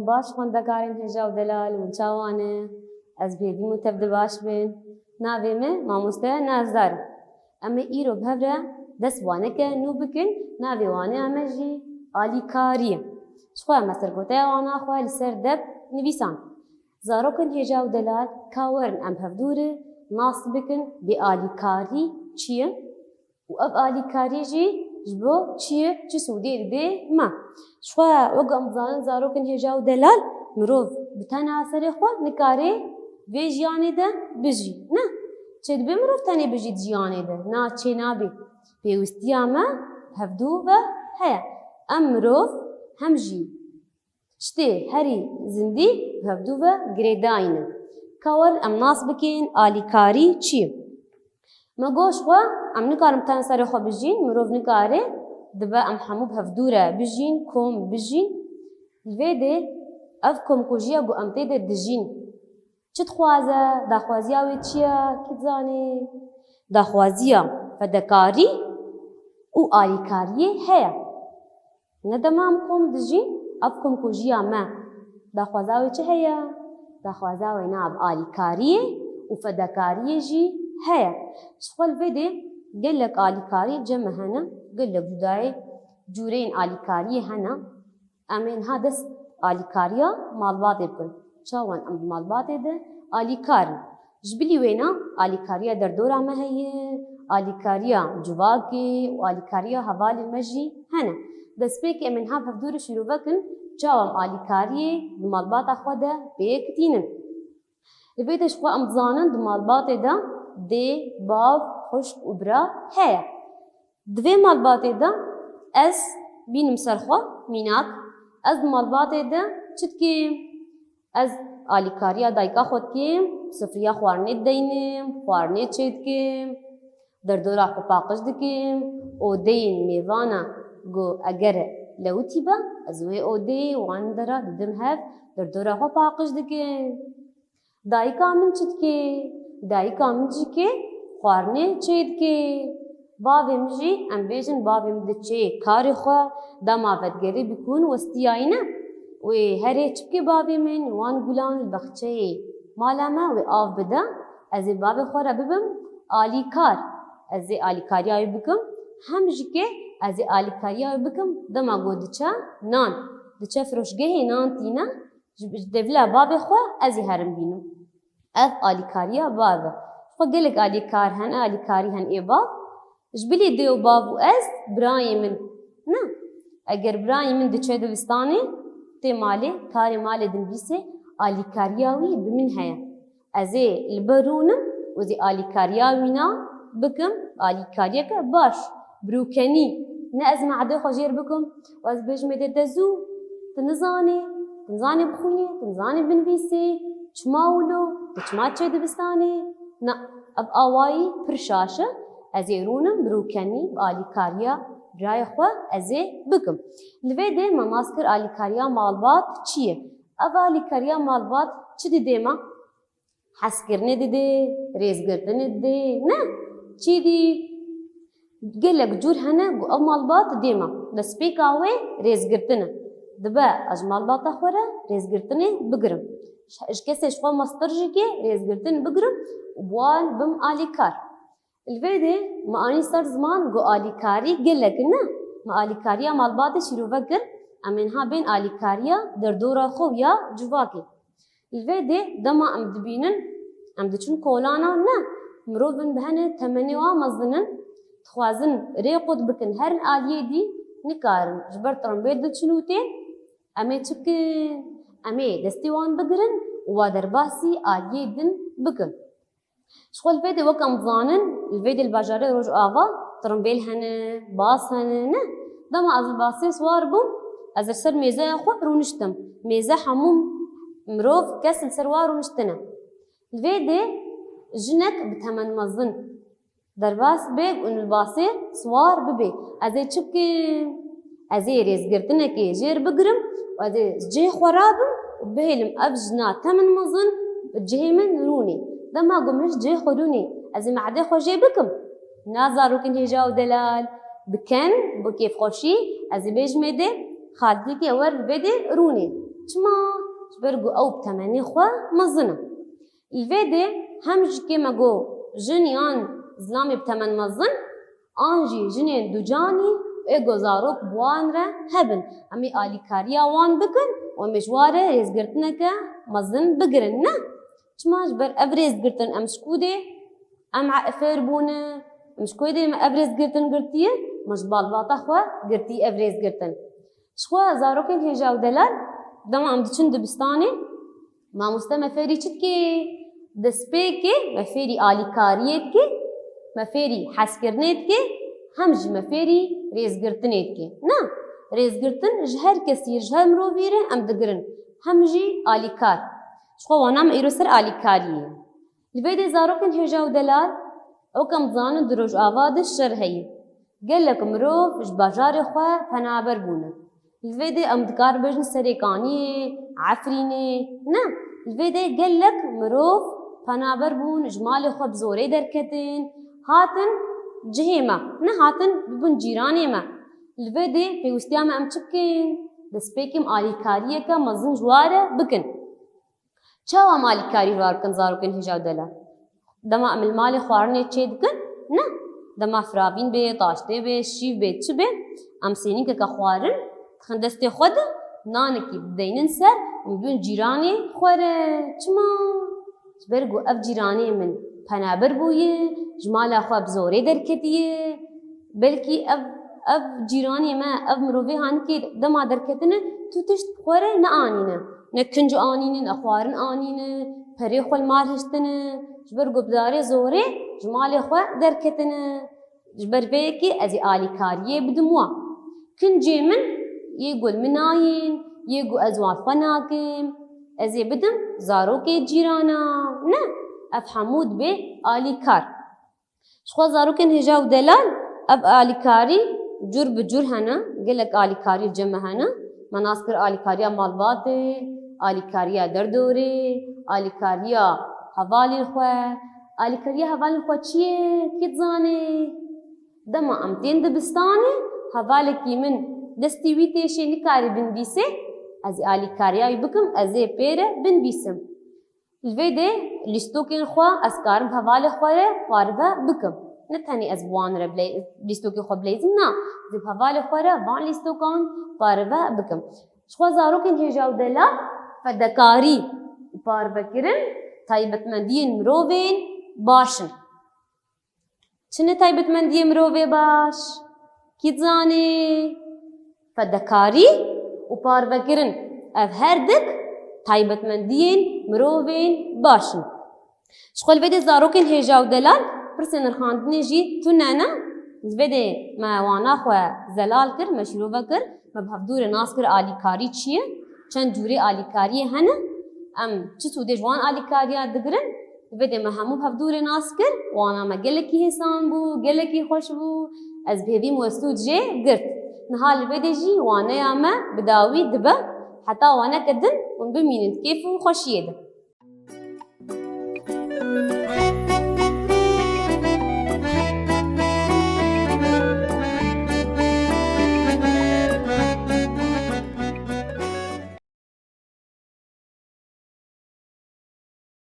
دم باش خوندگارین هجا و دلال و چاوانه از بیدی متبد باش بین ناوی من ماموسته نازدار اما ایرو بهبره دست وانه که نو بکن ناوی وانه اما جی آلی کاریه شخواه مستر گوته وانا خواه لسر دب نویسان زاروکن هجا و دلال کاورن ام هفدوره ناس بکن بی آلی کاری چیه و اب آلی کاری جی جبو چیه چی سودی ده ما شخواه وقم زانن زاروکن هجا و دلال مروف بتانا سر خواه نکاره وی جیانه ده بجی نه چه دبی مروف تانی بجید جیانه ده نه چه نابی پیوستی اما هفدو و هیا ام مروف هم جی چته هری زندی هفدو و گریداینه کاور ام ناس بکن آلی کاری چیه ما گوش خواه ام نکارم تان سر خواه بجین مروف نکاره دبا ام همو بهفدوره بجین کم بجین الویده اف کم کجیا گو ام تیده دجین چت خوازه داخوازیاوی چیه کت زانه داخوازیا فدکاری و آلی کاریه هیا ندمام کم دجین اف کم کجیا ما داخوازاوی چه هیا داخوازاوی ناب آلی کاریه و فدکاریه جی هيا شغل فيدي قال لك آليكاري جمع هنا قال لك جداي جورين آليكاري هنا أمين هذا آليكاريا مالبات يبكن شاوان أم مالبات ده آليكاري جبلي وينا آليكاريا دردورة ما هي آليكاريا جواكي وآليكاريا هوالي المجي هنا بس بيك من ها بفدور شروع بكن جاوم آليكاري مالبات أخوده بيكتينن الفيديو شقوا أمزانن مالبات ده دی باو خشک و برا هیا دوی مالبات ده از بینم سرخوا میناک از مالبات ده چت کیم از آلیکاریا دایکا خود کیم سفریا خوارنه دینم خوارنه چید کیم در دورا خو پاقش دکیم او دین میوانا گو اگر لوتی با از وی او دی وان درا دم هف در دورا خو پاقش دکیم دایکا من چت کی دایی کامجی که خوارنه چید که باویم جی ام بیجن باویم دچه کاری خو دامافدگری بکن وستیاینا و هری چبکی باویمن وان گلان البخچه مالما و آف بدا از باوی خو را ببم آلی کار از آلی کاریای بکم هم جی که از آلی کاریای بکم دما گو دچه نان دچه فروشگه نان تینا دولا باوی خو از هرم بینم اف آلیکاریا بابا فقلك آلیکار هن آلیکاری هن ای باب جبلی دیو بابو از برای من نه اگر برای من دچه دوستانه تی مالی کاری مالی دن بیسه آلیکاریاوی بمن هیا از البرونم و زی آلیکاریاوینا بکم آلیکاریا که باش بروکنی نه از معده خجیر بکم و از بجمده دزو تنزانه بخونی تنزانه بنویسی چماولو تچماچه دبستانه نا اب آوایی پرشاشه ازی رونم بروکنی آلیکاریا برای خو ازی بکم لویده ما ماسکر آلیکاریا مالبات چیه اب آلیکاریا مالبات چی دیده ما حس کرنه دیده ریز گردنه دیده نه چی دی گلک جور هنه گو اب مالبات دیما نسبیک آوه ریز گردنه دبا از مالبات خوره ریز گردنه بگرم اش کسی شخوا مسترجی که ریزگردن بگرم وان بم آلیکار الویده ما آنی سر زمان گو آلیکاری گله کنه ما آلیکاریا مالبات شروع وگر امنها بین آلیکاریا در دورا خوب یا جواکی الویده دما ام دبینن ام دچون کولانا نه مروفن بهنه تمنی و مزنن تخوازن ریقود بکن هر آلیه دی نکارن جبر ترنبیل دچنوته امی چکن امی دستیوان بگرن و در باسی آلیه دن بکن شغل الفيديو وكم ظانن الفيديو الباجاري روج آوا ترنبيل هنه باس هنه نه دما از باسی سوار بوم از سر میزه خو رونشتم میزه هموم مروف کس سروار رونشتنه الفيديو جنك بتمن مزن در باس بیگ اون الباسی سوار ببی از چبکی از ریز گرتنه کی جیر بگرم و از جه خرابم بهلم ابجنا تمن مزن جه من روني دما قمش جه خدوني از معده خوشي بكم نازارو كن هجاو دلال بكن بكيف خوشي از بيج مده خالتي كي ور بدي روني چما جبرگو او بتمنی خوا مزنه الویده همج که مگو جنیان زلامی بتمن مزن آنجی جنین دو جانی اگو زاروک بوان را هبن امی آلیکاریا وان بکن و مجواره ریزگرتنه که مزن بگرن نه چما جبر افریز گرتن امشکوده ام عفر بونه امشکوده ام افریز گرتن گرتیه مجبال باتا خوا گرتی افریز گرتن شخوا زاروکن هجاو دلال دما ام دچن دبستانه ما مستمع فيري چتكي دسبيكي مفيري آليكاريت كي مفيري حسكرنيت كي همج مفيري ريزگرتنيت كي نا ريزگرتن جهر كسير جهر مروفيره ام دگرن همجي آليكار شخوا وانا ما ايرو سر آليكاريه لبيدي زاروكن هجاو دلال او كم زانن دروج آواد الشر هي قالك مروف جباجار خوا پنابر بونه الفيدي ام دكار بجن سريكانيه عفرينه نا الفيدي قالك مروف پنابر بون جمال خو بزوري دركتن هاتن جهيما نا هاتن بون جيراني ما الفيدي بيوستيا ما ام چكين دسبيكم آليكاريه کا مزن جواره بكن چاوا ماليكاري جوار بكن زاروكن هجاو دلا دما ام المال خوارنه چيد كن نا دما فرابين بي طاشته بي شيف بي چ بي ام سينين کا خوارن خندست خود نانکی بدینن سر مبین جیرانی خوره چما برگو اف جیرانی من پنابر بویه جمال خو بزوری درکتیه بلکی اف جیرانی ما اف مروی هان کی دما درکتنه تو تشت خوره نه آنینه نه کنج آنینه نه خوارن آنینه پری خو المال هشتنه برگو بداره زوری جمال خو درکتنه جبر بیکی ازی آلیکاریه بدموا کنجی من يقول مناين يقول أزوار فناكم أزي بدم زاروكي جيرانا نا أفحمود بي آليكار شخوا زاروكن هجاو دلال أب آليكاري جر بجر هنا قلك آليكاري جمع هنا مناسكر آليكاريا مالباتي آليكاريا دردوري آليكاريا حوالي الخوا آليكاريا حوالي الخوا چيه كتزاني دما أمتين دبستاني حوالي من دستی وی تیشه نکاری بنویسه از آلیکاریایی بکم از پیره بنویسم الویده لیستوکین خوا از کارم حواله خواره پاربه بکم نتانی از بوان را لیستوکی خوا بلیزم نه از حواله خواره وان لیستوکان پاربه بکم شخوا زاروکین هجاو دلا فدکاری پاربه کرن تایبتمندین مرووین باشن چنه تایبتمندی مرووی باش کی زانه فدکاری و پاروکرن اف هر دک تایبتمندین مرووین باشن شخول ویده زاروکن هجاو دلال پرسن الخاندنی جی تو نانا ویده ما وانا خواه زلال کر مشروبه کر ما بحفدور ناس کر آلیکاری چیه چند جوری آلیکاری هنه ام چه سوده جوان آلیکاری دگرن ویده ما همو بحفدور ناس کر وانا ما گلکی حسان بو گلکی خوش بو از بهوی موستود جه گرد نهال بدجي وانا ياما بداوي دبا حتى وانا كدن ونبمينت كيف خوشيده